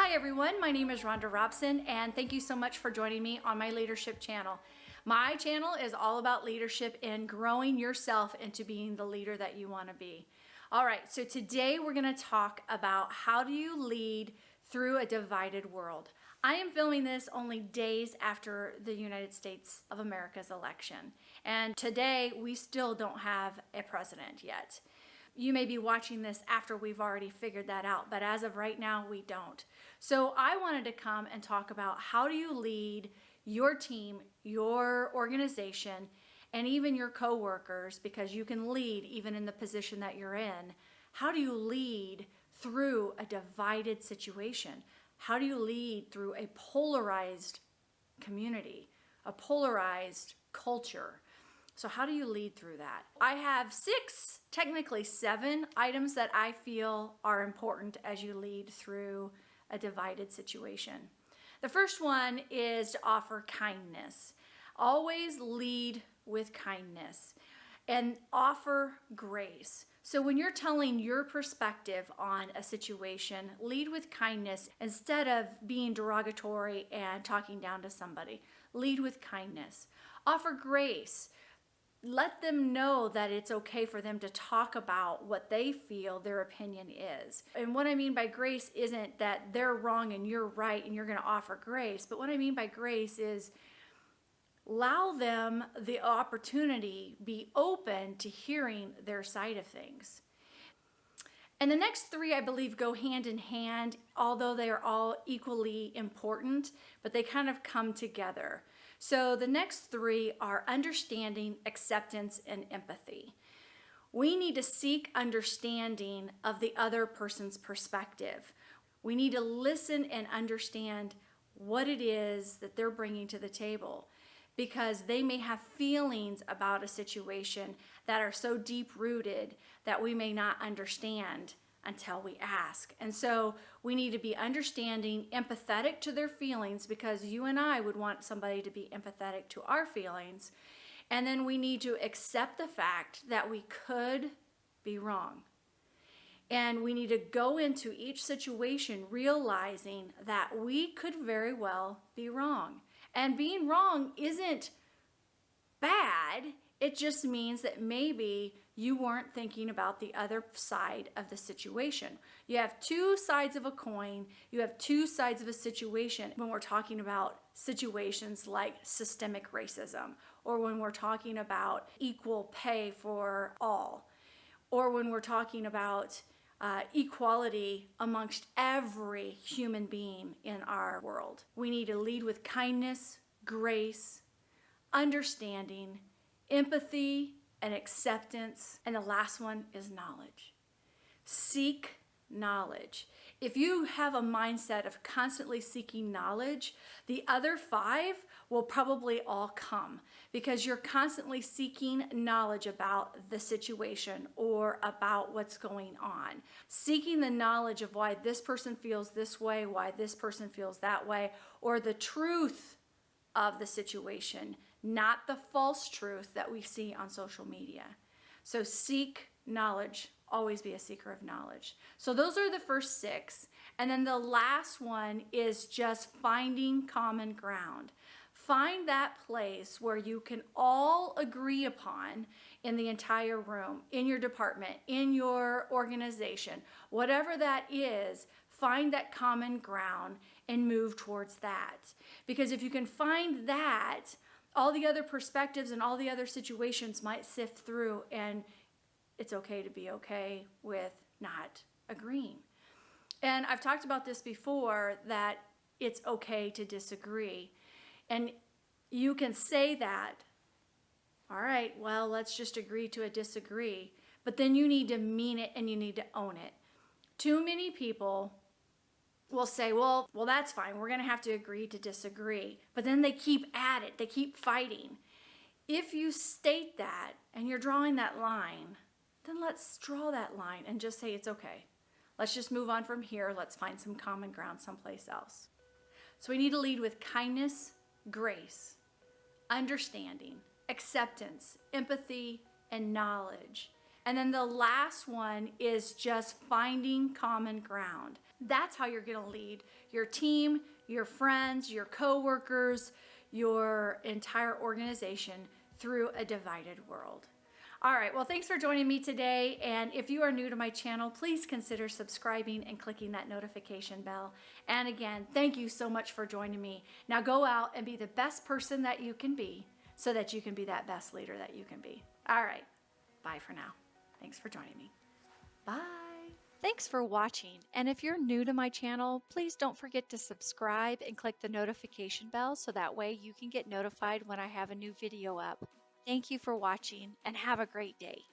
Hi everyone, my name is Rhonda Robson and thank you so much for joining me on my leadership channel. My channel is all about leadership and growing yourself into being the leader that you want to be. All right, so today we're going to talk about how do you lead through a divided world. I am filming this only days after the United States of America's election, and today we still don't have a president yet. You may be watching this after we've already figured that out, but as of right now, we don't. So I wanted to come and talk about how do you lead your team, your organization, and even your coworkers, because you can lead even in the position that you're in. How do you lead through a divided situation? How do you lead through a polarized community, a polarized culture? So how do you lead through that? I have technically seven items that I feel are important as you lead through a divided situation. The first one is to offer kindness. Always lead with kindness and offer grace. So when you're telling your perspective on a situation, lead with kindness instead of being derogatory and talking down to somebody. Lead with kindness. Offer grace. Let them know that it's okay for them to talk about what they feel their opinion is. And what I mean by grace isn't that they're wrong and you're right and you're going to offer grace. But what I mean by grace is allow them the opportunity, be open to hearing their side of things. And the next three, I believe, go hand in hand, although they are all equally important, but they kind of come together. So the next three are understanding, acceptance, and empathy. We need to seek understanding of the other person's perspective. We need to listen and understand what it is that they're bringing to the table, because they may have feelings about a situation that are so deep-rooted that we may not understand until we ask. And so we need to be understanding, empathetic to their feelings, because you and I would want somebody to be empathetic to our feelings. And then we need to accept the fact that we could be wrong. And we need to go into each situation realizing that we could very well be wrong. And being wrong isn't bad. It just means that maybe you weren't thinking about the other side of the situation. You have two sides of a coin. You have two sides of a situation when we're talking about situations like systemic racism, or when we're talking about equal pay for all, or when we're talking about equality amongst every human being in our world. We need to lead with kindness, grace, understanding, empathy, and acceptance. And the last one is knowledge. Seek knowledge. If you have a mindset of constantly seeking knowledge, the other five will probably all come, because you're constantly seeking knowledge about the situation or about what's going on. Seeking the knowledge of why this person feels this way, why this person feels that way, or the truth of the situation, not the false truth that we see on social media. So seek knowledge. Always be a seeker of knowledge. So those are the first six. And then the last one is just finding common ground. Find that place where you can all agree upon in the entire room, in your department, in your organization, whatever that is. Find that common ground and move towards that. Because if you can find that, all the other perspectives and all the other situations might sift through, and it's okay to be okay with not agreeing. And I've talked about this before, that it's okay to disagree. And you can say that, all right, well, let's just agree to a disagree. But then you need to mean it and you need to own it. Too many people will say, well, that's fine. We're going to have to agree to disagree. But then they keep at it. They keep fighting. If you state that and you're drawing that line, then let's draw that line and just say it's okay. Let's just move on from here. Let's find some common ground someplace else. So we need to lead with kindness, grace, understanding, acceptance, empathy, and knowledge. And then the last one is just finding common ground. That's how you're going to lead your team, your friends, your coworkers, your entire organization through a divided world. All right, well, thanks for joining me today. And if you are new to my channel, please consider subscribing and clicking that notification bell. And again, thank you so much for joining me. Now go out and be the best person that you can be so that you can be that best leader that you can be. All right, bye for now. Thanks for joining me. Bye. Thanks for watching. And if you're new to my channel, please don't forget to subscribe and click the notification bell so that way you can get notified when I have a new video up. Thank you for watching and have a great day.